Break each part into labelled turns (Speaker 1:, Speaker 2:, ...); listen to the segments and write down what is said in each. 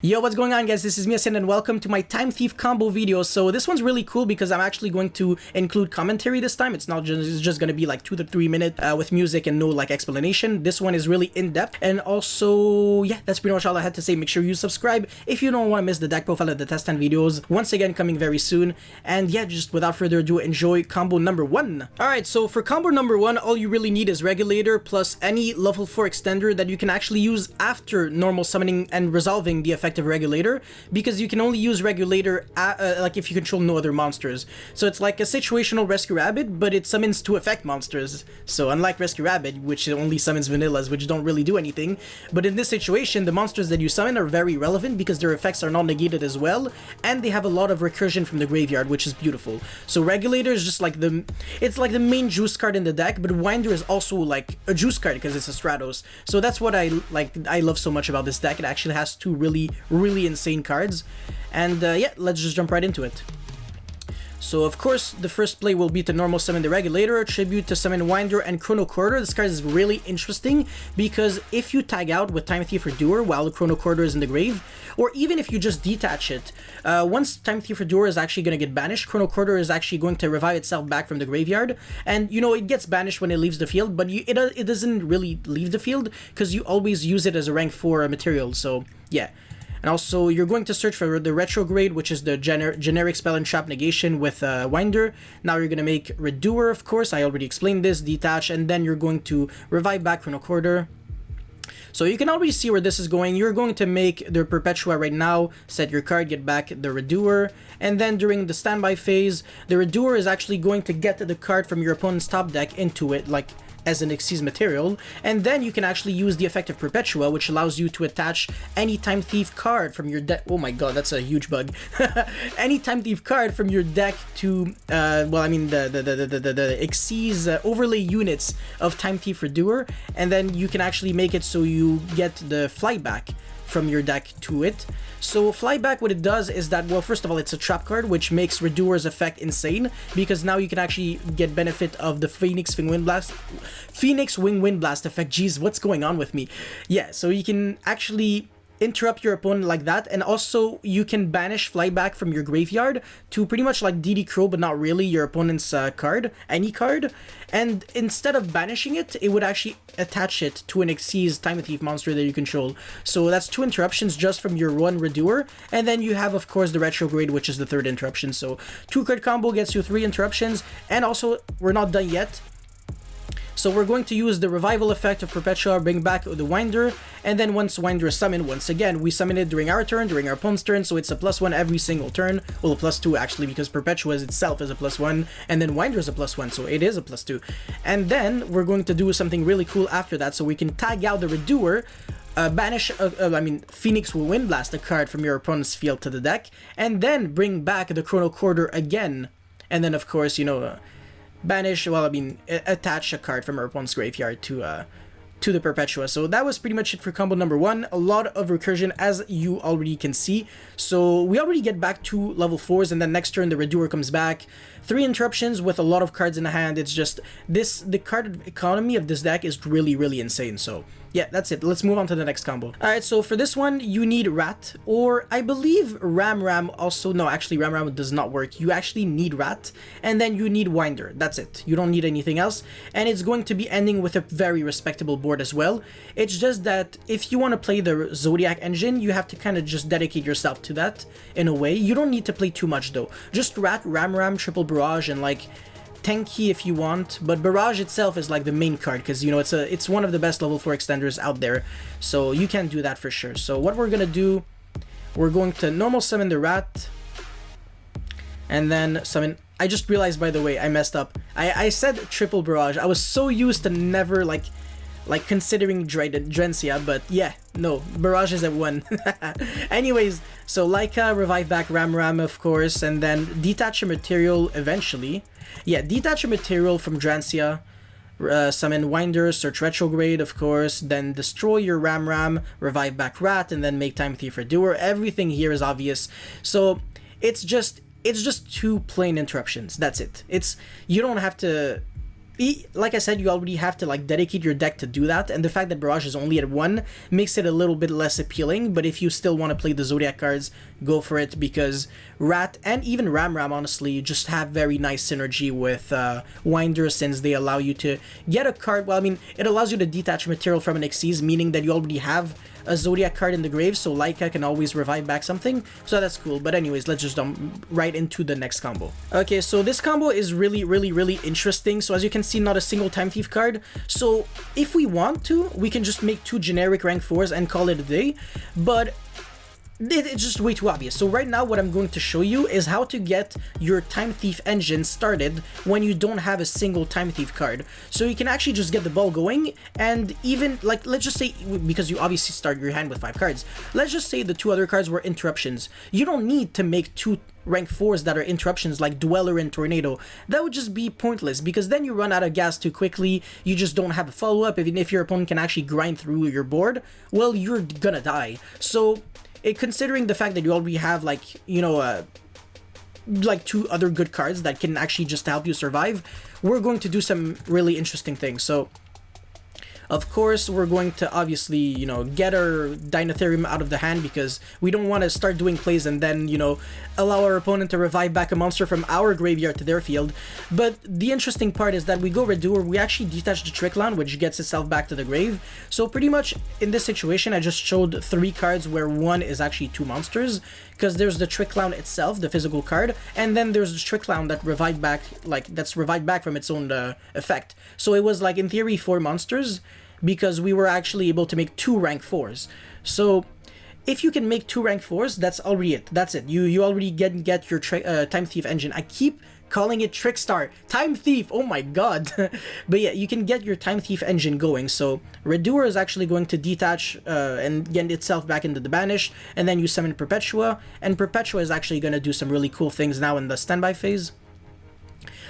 Speaker 1: Yo, what's going on, guys? This is Miasin and welcome to my Time Thief combo video. So this one's really cool because I'm actually going to include commentary this time. It's not just, it's just going to be like 2 to 3 minutes with music and no like explanation. This one is really in-depth. And also, yeah, that's pretty much all I had to say. Make sure you subscribe if you don't want to miss the deck profile of the test 10 videos. Once again, coming very soon. And yeah, just without further ado, enjoy combo number 1. Alright, so for combo number 1, all you really need is Regulator plus any level 4 extender that you can actually use after normal summoning and resolving the effect of Regulator, because you can only use Regulator like if you control no other monsters. So it's like a situational Rescue Rabbit, but it summons to effect monsters. So unlike Rescue Rabbit, which only summons vanillas, which don't really do anything, but in this situation, the monsters that you summon are very relevant because their effects are not negated as well, and they have a lot of recursion from the graveyard, which is beautiful. So Regulator is just like it's like the main juice card in the deck, but Winder is also like a juice card because it's a Stratos. So that's what I love so much about this deck. It actually has two really insane cards, and yeah, let's just jump right into it. So of course, the first play will be to normal summon the Regulator, tribute to summon Winder and Chrono Quarter. This card is really interesting because if you tag out with Time Thief or Doer while the Chrono Quarter is in the grave, or even if you just detach it, once Time Thief or Doer is actually going to get banished, Chrono Quarter is actually going to revive itself back from the graveyard, and you know, it gets banished when it leaves the field, but it doesn't really leave the field because you always use it as a rank 4 material, so yeah. And also, you're going to search for the Retrograde, which is the generic spell and trap negation with Winder. Now you're going to make Redoer, of course. I already explained this. Detach, and then you're going to revive back Chrono Quarter. So you can already see where this is going. You're going to make the Perpetua right now, set your card, get back the Redoer, and then during the standby phase, the Redoer is actually going to get the card from your opponent's top deck into it, like as an Xyz material, and then you can actually use the effect of Perpetua, which allows you to attach any Time Thief card from your deck. Oh my god, that's a huge bug. Any Time Thief card from your deck to, well, I mean the Xyz overlay units of Time Thief or Doer, and then you can actually make it so you get the flyback from your deck to it. So flyback, what it does is that, well, first of all, it's a trap card, which makes Redoer's effect insane, because now you can actually get benefit of the Phoenix Wing Wind Blast effect. Jeez, what's going on with me? Yeah, so you can actually interrupt your opponent like that, and also you can banish flyback from your graveyard to pretty much like DD Crow, but not really your opponent's card, any card, and instead of banishing it, it would actually attach it to an Xyz Time Thief monster that you control. So that's 2 interruptions just from your one Redoer, and then you have, of course, the Retrograde, which is the 3rd interruption. So 2-card combo gets you 3 interruptions, and also, we're not done yet. So we're going to use the revival effect of Perpetua, bring back the Winder, and then once Winder is summoned, once again, we summon it during our turn, during our opponent's turn, so it's a +1 every single turn. Well, a +2 actually, because Perpetua itself is a +1, and then Winder is a +1, so it is a +2. And then we're going to do something really cool after that, so we can tag out the Redoer, banish, Phoenix Wind Blast, a card from your opponent's field to the deck, and then bring back the Chrono Quarter again. And then, of course, you know, banish, well, I mean, attach a card from our opponent's graveyard to the Perpetua. So that was pretty much it for combo number 1. A lot of recursion, as you already can see. So we already get back 2 level 4s, and then next turn the Redoer comes back. 3 interruptions with a lot of cards in the hand. It's just the card economy of this deck is really insane. So yeah, that's it. Let's move on to the next combo. Alright, so for this one, you need Rat, or I believe Ram also. No, actually Ram does not work. You actually need Rat, and then you need Winder. That's it. You don't need anything else, and it's going to be ending with a very respectable board as well. It's just that if you want to play the Zodiac engine, you have to kind of just dedicate yourself to that in a way. You don't need to play too much though. Just Rat, Ram, Triple Barrage, and like Tenki if you want, but Barrage itself is like the main card because, you know, it's one of the best level 4 extenders out there, so you can do that for sure. So what we're gonna do, we're going to normal summon the Rat, and then summon. I just realized, by the way, I messed up. I said Triple Barrage. I was so used to never like considering Drencia, but yeah, no, Barrage is at 1. Anyways, so Laika, revive back Ram, of course, and then detach a material eventually. Yeah, detach a material from Drencia, summon Winder, search Retrograde, of course, then destroy your Ram, revive back Rat, and then make Time Thief or Doer. Everything here is obvious. So it's just 2 plain interruptions. That's it. You don't have to like I said, you already have to like dedicate your deck to do that, and the fact that Barrage is only at 1 makes it a little bit less appealing. But if you still want to play the Zodiac cards, go for it, because Rat and even Ram honestly just have very nice synergy with Winder, since they allow you to get a card. Well, I mean, it allows you to detach material from an Xyz, meaning that you already have a Zodiac card in the grave, so Laika can always revive back something, so that's cool. But anyways, let's just jump right into the next combo. Okay, so this combo is really interesting. So as you can see, not a single Time Thief card. So if we want to, we can just make 2 generic rank 4s and call it a day, but it's just way too obvious. So right now what I'm going to show you is how to get your Time Thief engine started when you don't have a single Time Thief card. So you can actually just get the ball going, and even like, let's just say, because you obviously start your hand with 5 cards, let's just say the 2 other cards were interruptions. You don't need to make 2 rank 4s that are interruptions like Dweller and Tornado. That would just be pointless, because then you run out of gas too quickly. You just don't have a follow-up. Even if your opponent can actually grind through your board, well, you're gonna die. So considering the fact that you already have, like, you know, like 2 other good cards that can actually just help you survive, we're going to do some really interesting things. So of course, we're going to obviously, you know, get our Dinotherium out of the hand, because we don't want to start doing plays and then, you know, allow our opponent to revive back a monster from our graveyard to their field. But the interesting part is that we go Redoer, we actually detach the Trick Clown, which gets itself back to the grave. So pretty much in this situation, I just showed 3 cards where 1 is actually 2 monsters, because there's the Trick Clown itself, the physical card, and then there's the Trick Clown that revived back, like, that's revived back from its own effect. So it was like, in theory, 4 monsters, because we were actually able to make 2 rank 4s. So if you can make 2 rank 4s, that's already it. That's it. You already get your Time Thief engine. I keep calling it Trickstar. Time Thief! Oh my god! But yeah, you can get your Time Thief engine going. So Redoer is actually going to detach and get itself back into the Banish, and then you summon Perpetua, and Perpetua is actually going to do some really cool things now in the standby phase.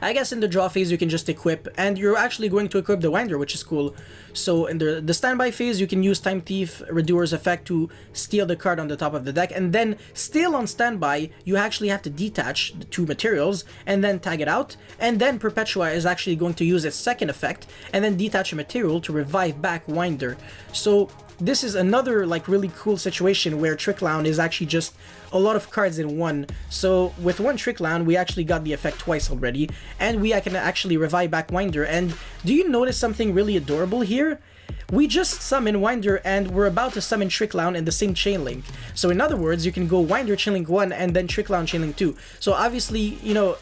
Speaker 1: I guess in the draw phase you can just equip, and you're actually going to equip the Winder, which is cool. So in the standby phase, you can use Time Thief Redoer's effect to steal the card on the top of the deck, and then still on standby, you actually have to detach the 2 materials and then tag it out, and then Perpetua is actually going to use its second effect and then detach a material to revive back Winder. So this is another like really cool situation where Trick Clown is actually just a lot of cards in one. So with 1 Trick Clown, we actually got the effect twice already, and I can actually revive back Winder. And do you notice something really adorable here? We just summon Winder, and we're about to summon Trick Clown in the same chain link. So in other words, you can go Winder chain link 1 and then Trick Clown chain link 2. So obviously, you know,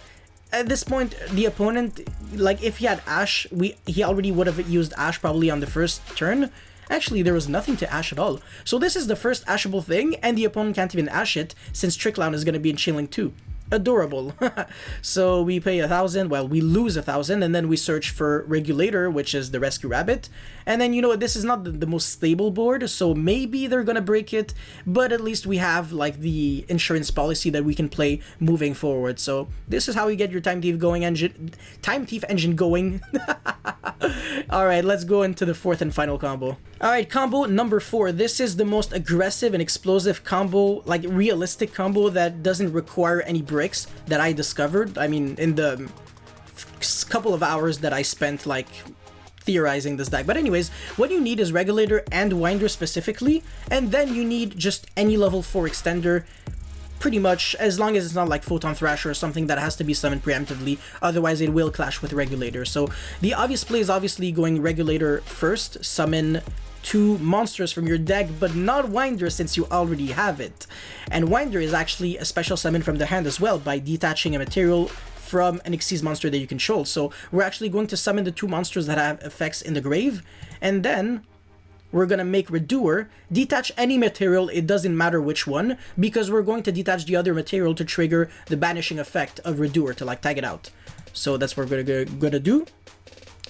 Speaker 1: at this point, the opponent, like if he had Ash, he already would have used Ash probably on the first turn. Actually, there was nothing to Ash at all. So this is the first Ashable thing, and the opponent can't even Ash it, since Trick Clown is going to be in chain link 2. Adorable. So we pay 1,000, well, we lose 1,000, and then we search for Regulator, which is the Rescue Rabbit. And then, you know, this is not the most stable board, so maybe they're gonna break it, but at least we have, like, the insurance policy that we can play moving forward. So this is how you get your Time Thief engine going. Alright, let's go into the 4th and final combo. Alright, combo number 4. This is the most aggressive and explosive combo, like realistic combo that doesn't require any bricks that I discovered. I mean, in the couple of hours that I spent like theorizing this deck. But anyways, what you need is Regulator and Winder specifically, and then you need just any level 4 extender, pretty much, as long as it's not like Photon Thrasher or something that has to be summoned preemptively, otherwise it will clash with Regulator. So the obvious play is obviously going Regulator first, summon 2 monsters from your deck, but not Winder since you already have it. And Winder is actually a special summon from the hand as well by detaching a material from an Xyz monster that you control. So we're actually going to summon the 2 monsters that have effects in the grave, and then we're gonna make Redoer detach any material, it doesn't matter which one, because we're going to detach the other material to trigger the banishing effect of Redoer to like tag it out. So that's what we're gonna do.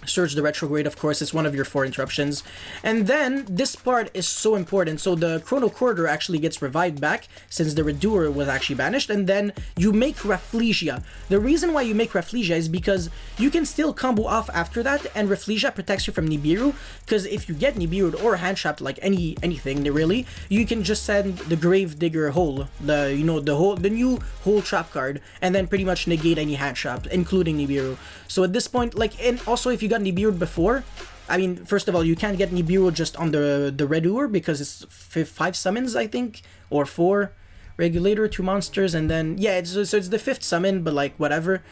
Speaker 1: Surge the Retrograde, of course, is one of your 4 interruptions. And then, this part is so important. So the Chrono Corridor actually gets revived back, since the Redoer was actually banished. And then, you make Rafflesia. The reason why you make Rafflesia is because you can still combo off after that, and Rafflesia protects you from Nibiru. Because if you get Nibiru'd or Handtrapped, like anything, really, you can just send the Gravedigger Hole, the new Hole Trap card, and then pretty much negate any Handtrap, including Nibiru. So at this point, like, and also if you got Nibiru before, I mean, first of all, you can't get Nibiru just on the Redoer because it's 5 summons, I think, or 4 Regulator, 2 monsters, and then, yeah, so it's the 5th summon, but like, whatever.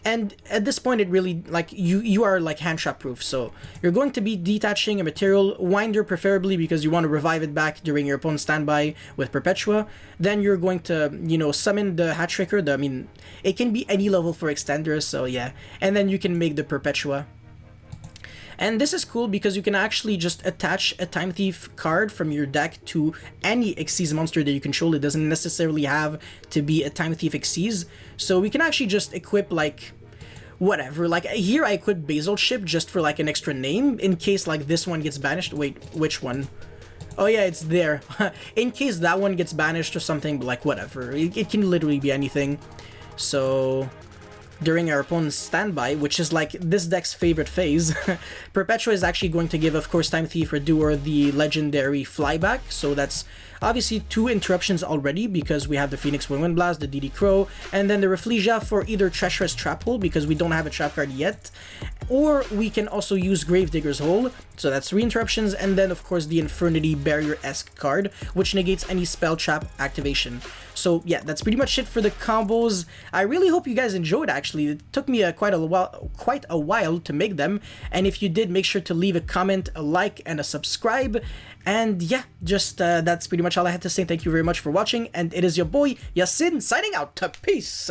Speaker 1: And at this point, it really, like, you are like hand trap proof, so you're going to be detaching a material, Winder preferably, because you want to revive it back during your opponent's standby with Perpetua. Then you're going to, you know, summon the Hat Tricker, I mean, it can be any level for Extenders, so yeah. And then you can make the Perpetua. And this is cool because you can actually just attach a Time Thief card from your deck to any Xyz monster that you control. It doesn't necessarily have to be a Time Thief Xyz. So we can actually just equip, like, whatever. Like, here I equip Basil Ship just for, like, an extra name in case, like, this one gets banished. Wait, which one? Oh yeah, it's there. In case that one gets banished or something, but, like, whatever. It can literally be anything. So during our opponent's standby, which is like this deck's favorite phase, Perpetua is actually going to give, of course, Time Thief Redoer the legendary flyback. So that's obviously 2 interruptions already because we have the Phoenix Wind Blast, the DD Crow, and then the Rafflesia for either Treacherous Trap Hole because we don't have a trap card yet, or we can also use Gravedigger's Hole. So that's 3 interruptions, and then of course the Infernity Barrier-esque card, which negates any spell trap activation. So yeah, that's pretty much it for the combos. I really hope you guys enjoyed. Actually, it took me quite a while to make them, and if you did, make sure to leave a comment, a like, and a subscribe. And yeah, just that's pretty much all I had to say. Thank you very much for watching, and it is your boy Yasin signing out. Peace.